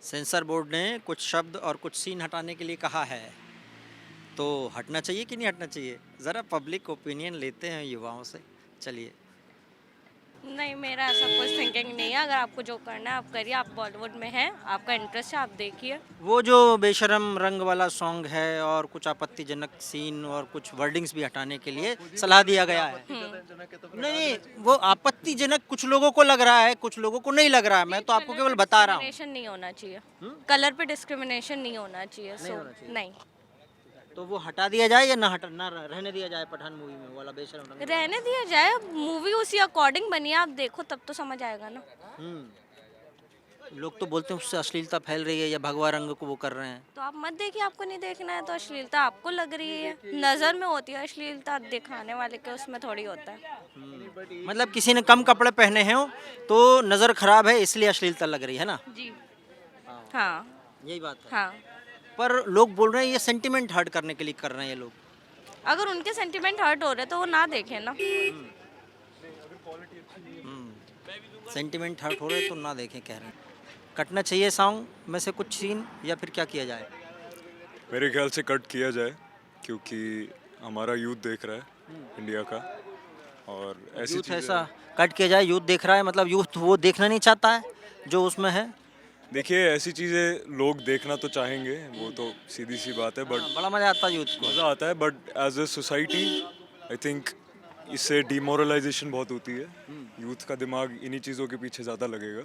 Sensor board ने कुछ शब्द और कुछ सीन हटाने के लिए कहा है, तो हटना चाहिए कि नहीं हटना चाहिए? ज़रा पब्लिक ओपिनियन लेते हैं युवाओं से। चलिए। नहीं, मेरा ऐसा कुछ थिंकिंग नहीं है। अगर आपको जो करना है आप करिए। आप बॉलीवुड में हैं, आपका इंटरेस्ट है, आप देखिए। वो जो बेशर्म रंग वाला सॉन्ग है और कुछ आपत्तिजनक सीन और कुछ वर्डिंग्स भी हटाने के लिए सलाह दिया गया है। नहीं, वो आपत्तिजनक कुछ लोगों को लग रहा है, कुछ लोगों को नहीं लग रहा है। मैं तो आपको कलर केवल पे बता रहा हूँ। डिस्क्रिमिनेशन नहीं होना चाहिए। कलर पे डिस्क्रिमिनेशन नहीं होना चाहिए। नहीं होना चाहिए। नहीं, तो वो हटा दिया जाए या ना रहने दिया जाए पठान मूवी में वो वाला बेशर्म रंग वाला? रहने दिया जाए। मूवी उसी अकॉर्डिंग बनी है, आप देखो तब तो समझ आएगा ना। लोग तो बोलते हैं उससे अश्लीलता फैल रही है या भगवा रंग को वो कर रहे हैं। तो आप मत देखिए, आपको नहीं देखना है तो अश्लीलता आपको लग रही है, नज़र में होती है अश्लीलता, दिखाने वाले के उसमें थोड़ी होता है। मतलब किसी ने कम कपड़े पहने हैं तो नज़र खराब है इसलिए अश्लीलता लग रही है ना? जी। हाँ। यही बात है। हाँ। पर लोग बोल रहे हैं ये सेंटिमेंट हर्ट करने के लिए कर रहे हैं ये लोग। अगर उनके सेंटिमेंट हर्ट हो रहे तो वो ना देखें ना। सेंटिमेंट हर्ट हो रहे तो ना देखें कह रहे हैं। कटना चाहिए सॉन्ग में से कुछ सीन या फिर क्या किया जाए? मेरे ख्याल से कट किया जाए, क्योंकि हमारा यूथ देख रहा है इंडिया का, और ऐसी यूथ चीज़ें ऐसा कट किया जाए, यूथ देख रहा है मतलब यूथ वो देखना नहीं चाहता है जो उसमें है। देखिए, ऐसी चीज़ें लोग देखना तो चाहेंगे, वो तो सीधी सी बात है, बट बड़ा मज़ा आता है यूथ को। मज़ा आता है, but as a society I think इससे डिमोरलाइजेशन बहुत होती है। यूथ का दिमाग इन्हीं चीज़ों के पीछे ज़्यादा लगेगा,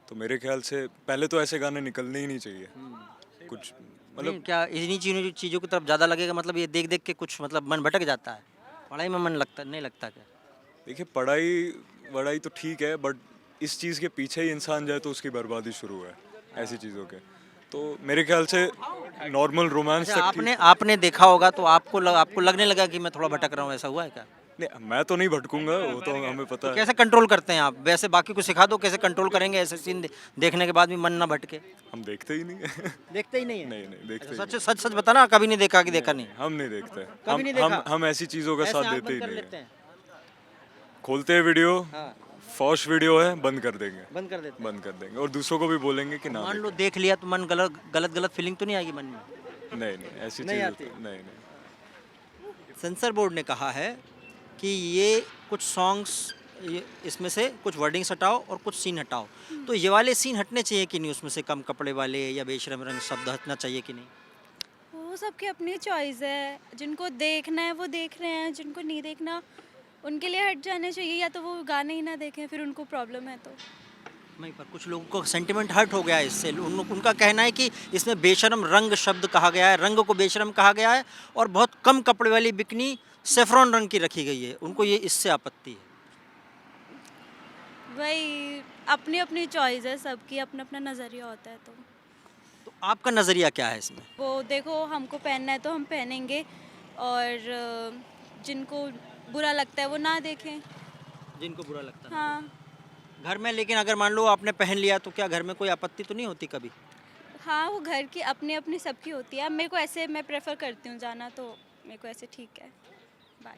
तो मेरे ख्याल से पहले तो ऐसे गाने निकलने ही नहीं चाहिए। कुछ नहीं, मतलब क्या इन्हीं चीज़ों की तरफ ज़्यादा लगेगा? मतलब ये देख देख के कुछ मतलब मन भटक जाता है, पढ़ाई में मन लगता नहीं लगता क्या? देखिए, पढ़ाई वढ़ाई तो ठीक है, बट इस चीज़ के पीछे ही इंसान जाए तो उसकी बर्बादी शुरू है, ऐसी चीज़ों के। तो मेरे ख्याल से नॉर्मल रोमांस अच्छा, तक ठीक। आपने देखा होगा तो आपको लगने लगा कि मैं थोड़ा भटक रहा हूँ, ऐसा हुआ है क्या? नहीं, मैं तो नहीं भटकूंगा, वो तो हमें पता तो है। कैसे कंट्रोल करते हैं आप? वैसे बाकी को सिखा दो कैसे कंट्रोल करेंगे ऐसे सीन देखने के बाद भी मन ना भटके। हम देखते ही नहीं है। देखते ही नहीं है? नहीं नहीं, देखते अच्छा, ही सच सच सच बताना, कभी नहीं देखा कि देखा नहीं? नहीं। हम नहीं देखते। कभी नहीं देखा? हम ऐसी चीज़ों का ऐसे साथ आँख देते बंद ही कर नहीं लेते है। हैं? खोलते हैं वीडियो, हाँ, फॉश वीडियो है, बंद कर देंगे। बंद कर देते हैं। बंद कर देंगे, और दूसरों को भी बोलेंगे कि ना मान लो देखें। देख लिया तो मन गलत गलत गलत फीलिंग तो नहीं आएगी मन में? नहीं नहीं, ऐसी नहीं चीज़ें आती? तो नहीं नहीं। सेंसर बोर्ड ने कहा है कि ये कुछ सॉन्ग्स इसमें से कुछ वर्डिंग्स हटाओ और कुछ सीन हटाओ, तो ये वाले सीन हटने चाहिए कि नहीं? उसमें से कम कपड़े वाले या बेशरम रंग शब्द हटना चाहिए कि नहीं? वो सबकी अपनी चॉइस है। जिनको देखना है वो देख रहे हैं, जिनको नहीं देखना उनके लिए हट जाना चाहिए, या तो वो गाने ही ना देखें फिर उनको प्रॉब्लम है तो। नहीं, पर कुछ लोगों को सेंटिमेंट हर्ट हो गया है इससे। उनका कहना है कि इसमें बेशरम रंग शब्द कहा गया है, रंग को बेशरम कहा गया है और बहुत कम कपड़े वाली बिकनी सेफ्रॉन रंग की रखी गई है। उनको ये इससे आपत्ति है। वही अपनी अपनी चॉइस है, सबकी अपना अपना नज़रिया होता है। तो आपका नज़रिया क्या है इसमें? वो देखो, हमको पहनना है तो हम पहनेंगे, और जिनको बुरा लगता है वो ना देखें। जिनको बुरा लगता है हाँ। घर में, लेकिन अगर मान लो आपने पहन लिया तो क्या घर में कोई आपत्ति तो नहीं होती कभी? हाँ, वो घर की अपनी अपनी सबकी होती है। अब मेरे को ऐसे, मैं प्रेफर करती हूँ जाना, तो मेरे को ऐसे ठीक है। बाय।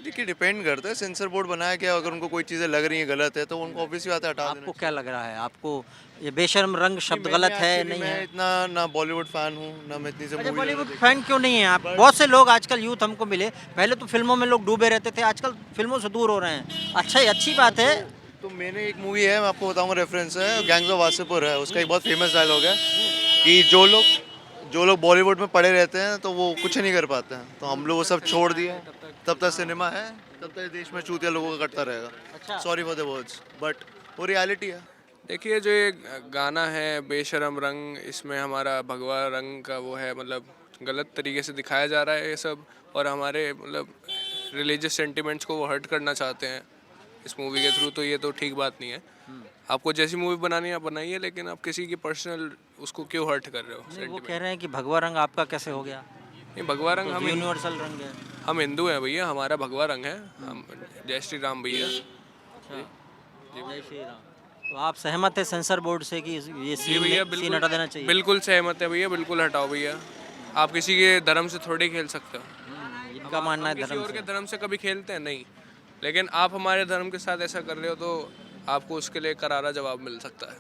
देखिए, डिपेंड करता है, सेंसर बोर्ड बनाया क्या, अगर उनको कोई चीज़ें लग रही हैं गलत है तो उनको ऑब्वियसली बात है हटा देना आपको क्या लग रहा है? आपको ये बेशर्म रंग शब्द चाहिए। गलत है actually नहीं मैं है? इतना ना बॉलीवुड फैन हूँ, ना मैं इतनी से अच्छा, मूवी बॉलीवुड फैन क्यों नहीं है आप? बहुत से लोग आजकल यूथ हमको मिले, पहले तो फिल्मों में लोग डूबे रहते थे, आजकल फिल्मों से दूर हो रहे हैं। अच्छा, ये अच्छी बात है। तो मैंने एक मूवी है, मैं आपको बताऊंगा, रेफरेंस है, गैंग्स ऑफ वासेपुर है, उसका एक बहुत फेमस डायलॉग है कि जो लोग बॉलीवुड में पड़े रहते हैं तो वो कुछ नहीं कर पाते हैं, तो हम लोग वो सब छोड़ दिए, तब तक सिनेमा है, तब तक देश में चूतिया लोगों का कटता रहेगा। Sorry for the words, but वो रियलिटी है। देखिए, जो ये गाना है बेशरम रंग, इसमें हमारा भगवा रंग का वो है, मतलब गलत तरीके से दिखाया जा रहा है ये सब, और हमारे मतलब रिलीजियस सेंटिमेंट्स को वो हर्ट करना चाहते हैं इस मूवी के थ्रू, तो ये तो ठीक बात नहीं है। आपको जैसी मूवी बनानी है आप बनाइए, लेकिन आप किसी की पर्सनल उसको क्यों हर्ट कर रहे हो? नहीं, वो सेंटिमेंट कह रहे हैं कि भगवा रंग आपका कैसे हो गया? नहीं, भगवा रंग हम यूनिवर्सल रंग है। हम हिंदू हैं भैया, हमारा भगवा रंग है। हम जय श्री राम भैया। जय श्री राम। तो आप सहमत है सेंसर बोर्ड से कि ये जी भैया, सीन हटा देना चाहिए? बिल्कुल सहमत है भैया, बिल्कुल हटाओ भैया। आप किसी के धर्म से थोड़ी खेल सकते हो। इनका मानना है किसी धर्म और से। के धर्म से कभी खेलते हैं नहीं, लेकिन आप हमारे धर्म के साथ ऐसा कर रहे हो तो आपको उसके लिए करारा जवाब मिल सकता है।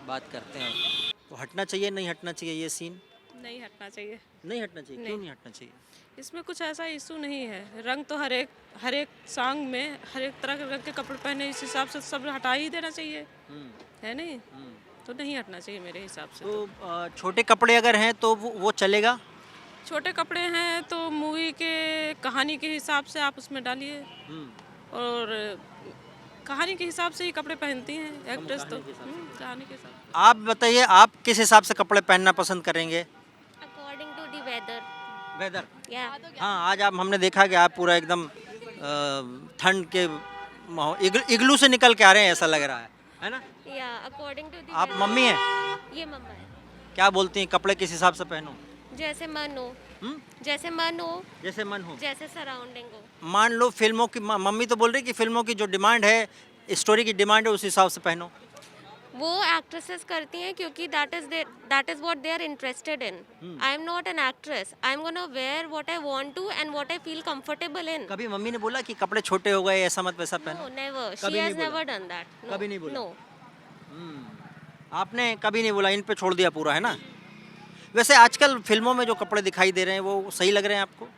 बात करते हैं। तो हटना चाहिए नहीं हटना चाहिए ये सीन? नहीं हटना चाहिए। नहीं हटना चाहिए, क्यों नहीं हटना चाहिए? इसमें कुछ ऐसा इशू नहीं है। रंग तो हर एक सॉन्ग में हर एक तरह के रंग के कपड़े पहने, इस हिसाब से सब हटा ही देना चाहिए, है नहीं? तो नहीं हटना चाहिए मेरे हिसाब से। तो छोटे कपड़े अगर हैं तो वो चलेगा? छोटे कपड़े हैं तो मूवी के कहानी के हिसाब से आप उसमें डालिए, और कहानी के हिसाब से ही कपड़े पहनती हैं एक्ट्रेस तो। कहानी के हिसाब। आप बताइए, आप किस हिसाब से कपड़े पहनना पसंद करेंगे? According to the weather. Weather? या हाँ, आज आप हमने देखा कि आप पूरा एकदम ठंड के इग्लू से निकल के आ रहे हैं, ऐसा लग रहा है ना? या अकॉर्डिंग टू द आप मम्मी हैं? ये मम्मा है। क्या बोलती हैं कपड़े किस हिसाब से पहनो? जैसे मन हो, हम्म? जैसे मन हो, जैसे मन हो। जैसे सराउंडिंग हो। मान लो फिल्मों की मम्मी तो बोल रही कि फिल्मों की जो डिमांड है, स्टोरी की डिमांड है, उस हिसाब से पहनो। वो एक्ट्रेसेस करती हैं क्योंकि that is what they are interested in. I am not an actress, I am gonna wear what I want to and what I feel comfortable in. कभी मम्मी ने बोला कि कपड़े छोटे हो गए, ऐसा मत वैसा पहनो? नो, नेवर, कभी शी हैज नहीं बोला? Never done that. कभी नहीं बोला? नो। आपने कभी नहीं बोला, इन पे छोड़ दिया पूरा, है ना? वैसे आजकल फिल्मों में जो कपड़े दिखाई दे रहे हैं वो सही लग रहे हैं आपको?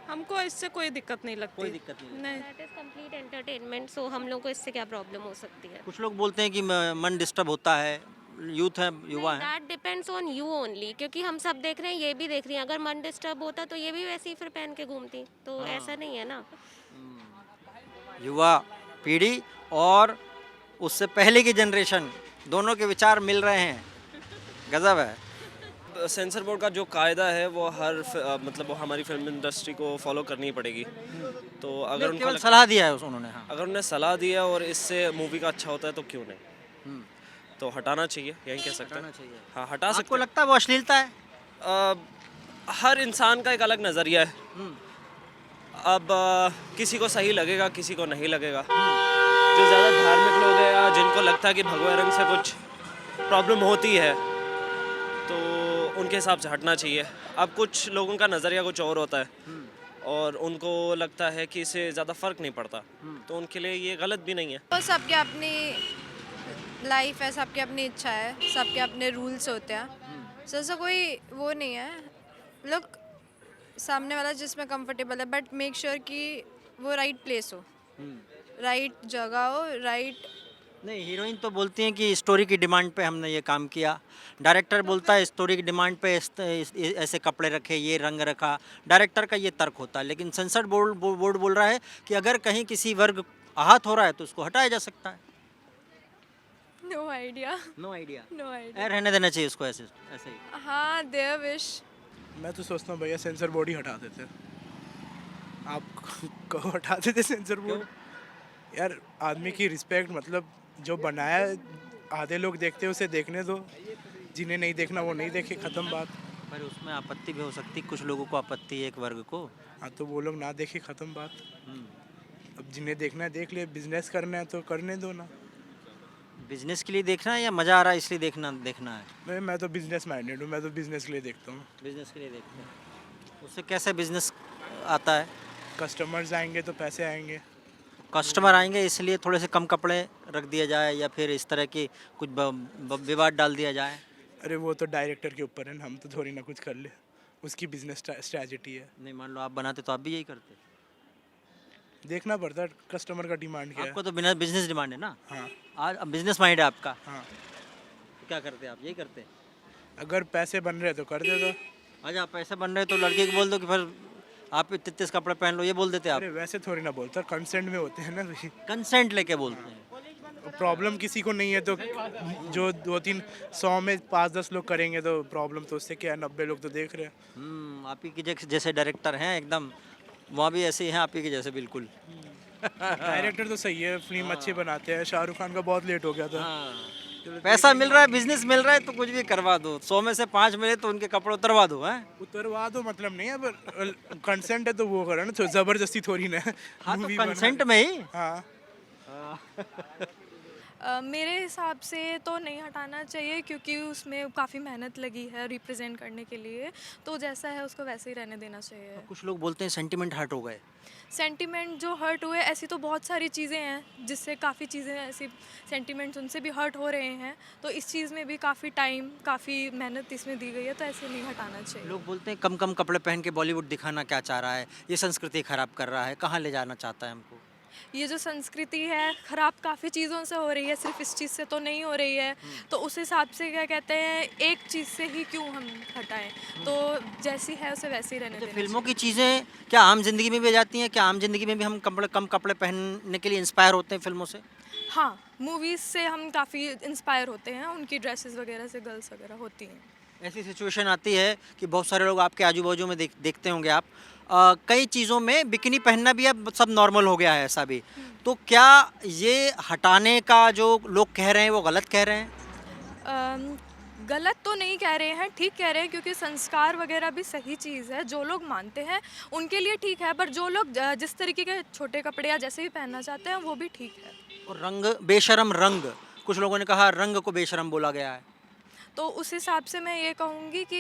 हमको इससे कोई दिक्कत नहीं लगती। कोई दिक्कत नहीं। नहीं। दैट इज कंप्लीट एंटरटेनमेंट, सो हम लोग को इससे क्या प्रॉब्लम हो सकती है? कुछ लोग बोलते हैं कि मन डिस्टर्ब होता है, यूथ है, युवा है। That depends on you only, क्योंकि हम सब देख रहे हैं, ये भी देख रही हैं। अगर मन डिस्टर्ब होता तो ये भी वैसे ही फिर पहन के घूमती, तो ऐसा नहीं है ना। युवा पीढ़ी और उससे पहले की जनरेशन, दोनों के विचार मिल रहे हैं, गजब है। सेंसर बोर्ड का जो कायदा है वो मतलब वो हमारी फिल्म इंडस्ट्री को फॉलो करनी ही पड़ेगी। तो अगर उनको केवल सलाह दिया है उन्होंने। हाँ। अगर उन्हें सलाह दिया और इससे मूवी का अच्छा होता है तो क्यों नहीं, तो हटाना चाहिए, यही कह सकते हैं। हाँ, हटा सकते आपको हैं। लगता है वो अश्लीलता है? हर इंसान का एक अलग नज़रिया है। अब किसी को सही लगेगा, किसी को नहीं लगेगा। जो ज़्यादा धार्मिक लोग हैं या जिनको लगता है कि भगवा रंग से कुछ प्रॉब्लम होती है, तो उनके हिसाब से हटना चाहिए। अब कुछ लोगों का नज़रिया कुछ और होता है और उनको लगता है कि इससे ज़्यादा फ़र्क नहीं पड़ता, तो उनके लिए ये गलत भी नहीं है। तो सबके अपनी लाइफ है, सबकी अपनी इच्छा है, सबके अपने रूल्स होते हैं। सो ऐसा कोई वो नहीं है। लोग सामने वाला जिसमें कंफर्टेबल है, बट मेक श्योर कि वो राइट प्लेस हो, राइट जगह हो, राइट। नहीं, हीरोइन तो बोलती हैं कि स्टोरी की डिमांड पे हमने ये काम किया। डायरेक्टर बोलता है स्टोरी की डिमांड पे ऐसे कपड़े रखे, ये रंग रखा। डायरेक्टर का ये तर्क होता है, लेकिन सेंसर बोर्ड बोल रहा है कि अगर कहीं किसी वर्ग आहत हो रहा है तो उसको हटाया जा सकता है। No idea, no idea. No idea. रहने देना चाहिए उसको ऐसे ऐसे ही। हाँ, देयर विश। मैं तो सोचता हूँ भैया सेंसर बोर्ड ही हटा देते। आप कहो हटा देते सेंसर बोर्ड? यार आदमी की रिस्पेक्ट, मतलब जो बनाया है, आधे लोग देखते हैं उसे देखने दो, जिन्हें नहीं देखना वो नहीं देखे, ख़त्म बात। पर उसमें आपत्ति भी हो सकती, कुछ लोगों को आपत्ति है एक वर्ग को। हाँ, तो वो लोग ना देखे, ख़त्म बात। अब जिन्हें देखना है देख ले, बिजनेस करना है तो करने दो ना। बिजनेस के लिए देखना है या मज़ा आ रहा है इसलिए देखना है? मैं तो बिजनेस माइंडेड हूँ, मैं तो बिजनेस के लिए देखता हूँ। बिजनेस के लिए देखते हैं। उससे कैसे बिजनेस आता है? कस्टमर्स आएंगे तो पैसे आएंगे। कस्टमर आएंगे इसलिए थोड़े से कम कपड़े रख दिया जाए या फिर इस तरह की कुछ विवाद डाल दिया जाए? अरे वो तो डायरेक्टर के ऊपर है ना, हम तो थोड़ी ना कुछ कर ले, उसकी बिजनेस स्ट्रैटेजी है। नहीं, मान लो आप बनाते तो आप भी यही करते? देखना पड़ता है कस्टमर का डिमांड क्या है। आपको तो बिना बिजनेस डिमांड है ना? हाँ आज अब बिजनेस माइंड है आपका, हाँ। तो क्या करते आप? यही करते? अगर पैसे बन रहे तो कर दे दो। आज आप पैसे बन रहे तो लड़के को बोल दो कि फिर आप 33 कपड़े पहन लो, ये बोल देते आप? अरे वैसे थोड़ी ना बोलता, कंसेंट में होते हैं ना भाई। कंसेंट लेके बोलते हैं। प्रॉब्लम किसी को नहीं है तो जो 200-300 में 5-10 लोग करेंगे तो प्रॉब्लम तो उससे क्या है, 90 लोग तो देख रहे हैं। आप ही के जैसे डायरेक्टर हैं एकदम, वहाँ भी ऐसे ही हैं आप ही के जैसे बिल्कुल। डायरेक्टर तो सही है, फिल्म अच्छी बनाते हैं। शाहरुख खान का बहुत लेट हो गया था। पैसा मिल रहा है, बिजनेस मिल रहा है तो कुछ भी करवा दो। 100 में से 5 मिले तो उनके कपड़े उतरवा दो। हैं, उतरवा दो मतलब नहीं है, पर कंसेंट है तो वो करो ना, तो जबरदस्ती थोड़ी ना है। हाँ, तो Movie कंसेंट बना- में ही। हाँ। मेरे हिसाब से तो नहीं हटाना चाहिए क्योंकि उसमें काफ़ी मेहनत लगी है रिप्रेजेंट करने के लिए, तो जैसा है उसको वैसे ही रहने देना चाहिए। कुछ लोग बोलते हैं सेंटिमेंट हर्ट हो गए। सेंटिमेंट जो हर्ट हुए, ऐसी तो बहुत सारी चीज़ें हैं जिससे काफ़ी चीज़ें ऐसी सेंटिमेंट्स उनसे भी हर्ट हो रहे हैं, तो इस चीज़ में भी काफ़ी टाइम काफ़ी मेहनत इसमें दी गई है, तो ऐसे नहीं हटाना चाहिए। लोग बोलते हैं कम कम कपड़े पहन के बॉलीवुड दिखाना क्या चाह रहा है, ये संस्कृति खराब कर रहा है, कहाँ ले जाना चाहता है हमको। ये जो संस्कृति है ख़राब काफ़ी चीज़ों से हो रही है, सिर्फ इस चीज़ से तो नहीं हो रही है, तो उस हिसाब से क्या कहते हैं एक चीज़ से ही क्यों हम हटाएं, तो जैसी है उसे वैसे ही रहने तो देना फिल्मों की चीज़ें क्या आम जिंदगी में भी आ जाती हैं? क्या आम जिंदगी में भी हम कम कपड़े पहनने के लिए इंस्पायर होते हैं फिल्मों से? हाँ, मूवीज़ से हम काफ़ी इंस्पायर होते हैं, उनकी ड्रेसेस वगैरह से गर्ल्स वगैरह होती हैं। ऐसी सिचुएशन आती है कि बहुत सारे लोग आपके आजू बाजू में देखते होंगे आप, कई चीज़ों में बिकिनी पहनना भी अब सब नॉर्मल हो गया है ऐसा भी, तो क्या ये हटाने का जो लोग कह रहे हैं वो गलत कह रहे हैं? गलत तो नहीं कह रहे हैं, ठीक कह रहे हैं, क्योंकि संस्कार वगैरह भी सही चीज़ है, जो लोग मानते हैं उनके लिए ठीक है, पर जो लोग जिस तरीके के छोटे कपड़े या जैसे भी पहनना चाहते हैं वो भी ठीक है। और रंग, बेशरम रंग, कुछ लोगों ने कहा रंग को बेशरम बोला गया है। तो उस हिसाब से मैं ये कहूँगी कि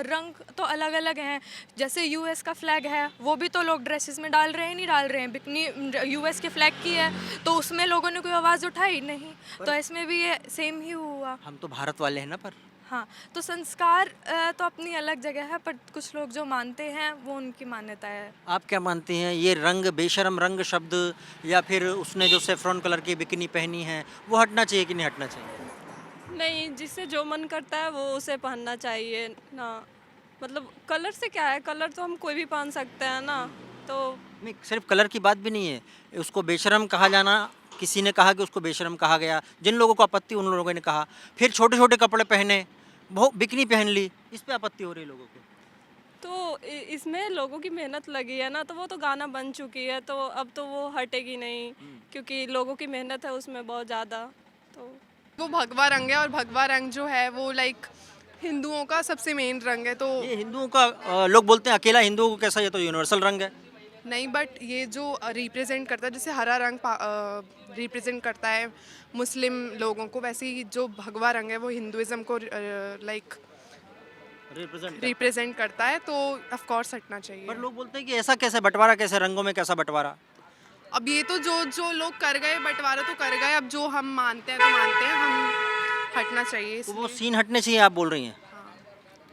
रंग तो अलग अलग हैं, जैसे यूएस का फ्लैग है वो भी तो लोग ड्रेसेस में डाल रहे हैं, नहीं डाल रहे हैं, बिकनी यूएस के फ्लैग की है तो उसमें लोगों ने कोई आवाज़ उठाई नहीं, तो इसमें भी ये सेम ही हुआ। हम तो भारत वाले हैं ना। पर हाँ, तो संस्कार तो अपनी अलग जगह है, पर कुछ लोग जो मानते हैं वो उनकी मान्यता है। आप क्या मानती हैं, ये रंग, बेशरम रंग शब्द, या फिर उसने जो सेफ्रॉन कलर की बिकिनी पहनी है वो हटना चाहिए कि नहीं हटना चाहिए? नहीं, जिससे जो मन करता है वो उसे पहनना चाहिए ना, मतलब कलर से क्या है, कलर तो हम कोई भी पहन सकते हैं ना, तो नहीं, सिर्फ कलर की बात भी नहीं है, उसको बेशरम कहा जाना, किसी ने कहा कि उसको बेशरम कहा गया, जिन लोगों को आपत्ति उन लोगों ने कहा, फिर छोटे छोटे कपड़े पहने, बहुत बिकनी पहन ली, इस पे आपत्ति हो रही है लोगों को। तो इसमें लोगों की मेहनत लगी है ना, तो वो तो गाना बन चुकी है, तो अब तो वो हटेगी नहीं क्योंकि लोगों की मेहनत है उसमें बहुत ज़्यादा। तो वो भगवा रंग है और भगवा रंग जो है वो लाइक हिंदुओं का सबसे मेन रंग है, तो ये हिंदुओं का लोग बोलते हैं अकेला हिंदुओं को कैसा, ये तो यूनिवर्सल रंग है। नहीं, बट ये जो रिप्रेजेंट करता है, जैसे हरा रंग रिप्रेजेंट करता है मुस्लिम लोगों को, वैसे ही जो भगवा रंग है वो हिंदुइज्म को लाइक रिप्रेजेंट करता है, तो ऑफ कोर्स हटना चाहिए। पर लोग बोलते हैं कि ऐसा कैसे बंटवारा, कैसे रंगों में कैसा बंटवारा? अब ये तो जो लोग कर गए बंटवारा तो कर गए, अब जो हम मानते हैं तो मानते हैं, हम हटना चाहिए। तो वो सीन हटने चाहिए आप बोल रही हैं? हाँ,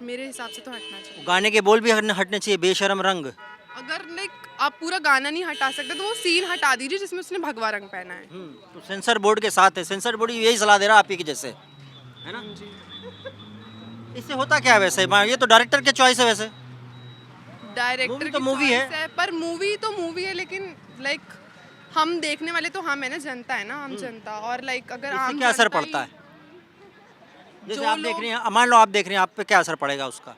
मेरे हिसाब से तो हटना चाहिए। गाने के बोल भी हटने चाहिए, बेशरम रंग। अगर लाइक आप पूरा गाना नहीं हटा सकते तो वो सीन हटा दीजिए जिसमें उसने भगवा रंग पहना है। तो सेंसर बोर्ड के साथ है, सेंसर बोर्ड यही सलाह दे रहा है आप ही के जैसे, है ना? इससे होता क्या है वैसे? ये तो डायरेक्टर के चॉइस है वैसे। डायरेक्टर तो मूवी है, पर मूवी तो मूवी है, लेकिन लाइक हम देखने वाले तो हम है ना, जनता है ना, हम जनता, और लाइक अगर इससे आम क्या असर जनता पड़ता है? जैसे जो आप देख लोग- रही हैं, मान लो आप देख रही हैं, आप पे क्या असर पड़ेगा उसका?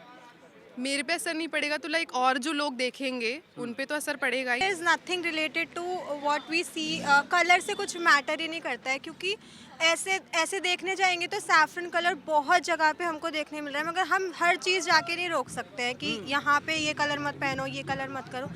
मेरे पे असर नहीं पड़ेगा तो लाइक और जो लोग देखेंगे उन पे तो असर पड़ेगा ही। Is nothing related to what we see, colour से कुछ मैटर ही नहीं करता है, क्योंकि ऐसे देखने जाएंगे तो सैफरन कलर बहुत जगह पे हमको देखने मिल रहा है, मगर हम हर चीज़ जाके नहीं रोक सकते हैं कि यहाँ पे ये कलर मत पहनो, ये कलर मत करो,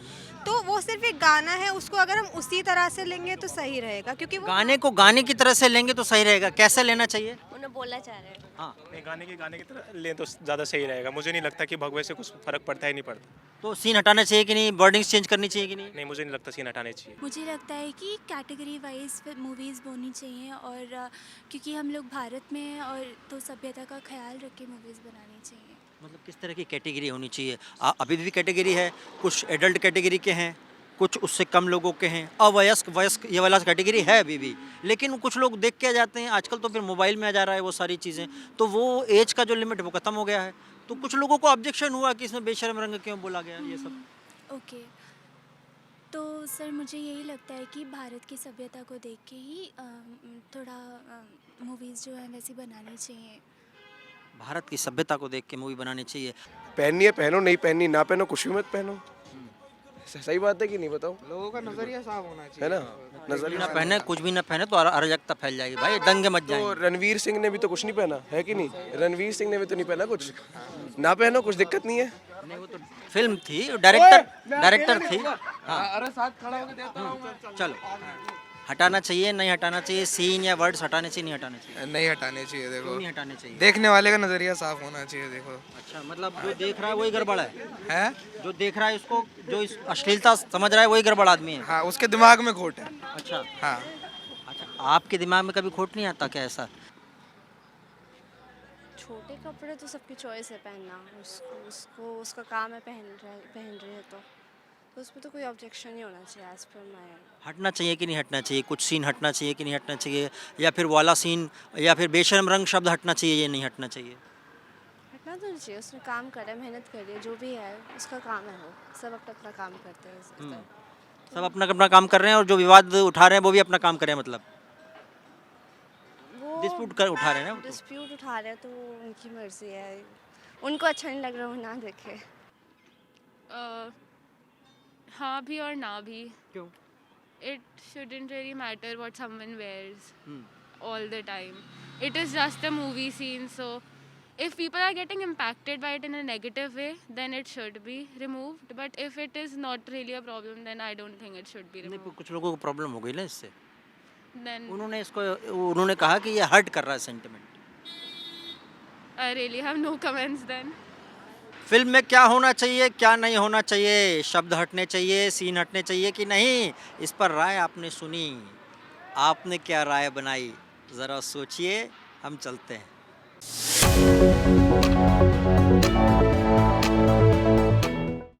तो वो सिर्फ एक गाना है, उसको अगर हम उसी तरह से लेंगे तो सही रहेगा, क्योंकि वो गाने को गाने की तरह से लेंगे तो सही रहेगा, कैसे लेना चाहिए? उन्हें बोलना चाह रहे हैं। हाँ, नहीं, गाने की तरह लें तो ज़्यादा सही रहेगा। मुझे नहीं लगता कि भगवे से कुछ फ़र्क पड़ता ही नहीं पड़ता। तो सीन हटाना चाहिए कि नहीं, वर्डिंग्स चेंज करनी चाहिए कि नहीं? नहीं, मुझे नहीं लगता सीन हटाने चाहिए। मुझे लगता है कि कैटेगरी वाइज मूवीज़ होनी चाहिए, और क्योंकि हम लोग भारत में हैं और तो सभ्यता का ख्याल रख के मूवीज़ बनानी चाहिए। मतलब किस तरह की कैटेगरी होनी चाहिए? अभी भी कैटेगरी है, कुछ एडल्ट कैटेगरी के हैं, कुछ उससे कम लोगों के हैं, अवयस्क वयस्क ये वाला कैटेगरी है अभी भी, लेकिन कुछ लोग देख के आ जाते हैं। आजकल तो फिर मोबाइल में आ जा रहा है वो सारी चीज़ें, तो वो एज का जो लिमिट वो ख़त्म हो गया है, तो कुछ लोगों को ऑब्जेक्शन हुआ कि इसमें बेशरम रंग क्यों बोला गया, ये सब। ओके, तो सर मुझे यही लगता है कि भारत की सभ्यता को देख के ही थोड़ा मूवीज़ जो है वैसी बनानी चाहिए। भारत की सभ्यता को देख के मूवी बनानी चाहिए। पहननी है पहनो, नहीं पहननी ना पहनो, कुछ भी मत पहनो। सही बात है कि नहीं, बताओ? लोगों का नजरिया साफ होना चाहिए, है ना? कुछ भी नजरिया ना पहने, कुछ भी ना पहने तो अराजकता फैल जाएगी भाई, दंगे मच तो जाएंगे। रणवीर सिंह ने भी तो कुछ नहीं पहना है कि नहीं? रणवीर सिंह ने भी तो नहीं पहना कुछ, ना पहनो, कुछ दिक्कत नहीं है। नहीं, वो तो फिल्म थी, डायरेक्टर थी। हाँ, अरे साथ खड़ा होकर देता हूं। चलो। हटाना चाहिए नहीं हटाना चाहिए, सीन या वर्ड्स हटाने चाहिए नहीं हटाने चाहिए? नहीं हटाने चाहिए। क्यों देखो नहीं हटाने चाहिए? देखने वाले का नज़रिया साफ होना चाहिए। देखो अच्छा, मतलब जो देख रहा है वही गड़बड़ है? है, जो देख रहा है उसको, जो इस अश्लीलता समझ रहा है वही गड़बड़ आदमी है? हाँ उसके दिमाग में खोट है। अच्छा। हाँ अच्छा, आपके दिमाग में कभी खोट नहीं आता क्या ऐसा? छोटे कपड़े तो सबकी चॉइस है पहनना, उसको उसको उसका काम है पहन रहे हैं तो उसमें तो कोई ऑब्जेक्शन नहीं होना चाहिए एज पर माय। हटना चाहिए कि नहीं हटना चाहिए? कुछ सीन हटना चाहिए कि नहीं हटना चाहिए? या फिर वाला सीन या फिर बेशर्म रंग शब्द हटना चाहिए या नहीं हटना चाहिए? हटना तो नहीं चाहिए, उसने काम करा है, मेहनत करी है, जो भी है उसका काम है, वो सब अपना अपना काम करते हैं इस तरह। सब अपना अपना काम कर रहे हैं और जो विवाद उठा रहे हैं वो भी अपना काम कर रहे हैं, मतलब वो डिस्प्यूट कर उठा रहे हैं ना वो तो। डिस्प्यूट उठा रहे हैं तो वो उनकी मर्जी है, उनको अच्छा नहीं लग रहा वो ना देखे। हाँ भी और ना भी। क्यों? It shouldn't really matter what someone wears all the time. It is just a movie scene, so if people are getting impacted by it in a negative way, then it should be removed. But if it is not really a problem, then I don't think it should be नहीं, removed. कुछ लोगों को problem हो गई ना इससे, Then उन्होंने कहा कि ये हर्ट कर रहा है sentiment. I really have no comments then. Film में क्या होना चाहिए क्या नहीं होना चाहिए, शब्द हटने चाहिए, सीन हटने चाहिए कि नहीं, इस पर राय आपने सुनी, आपने क्या राय बनाई, ज़रा सोचिए, हम चलते हैं।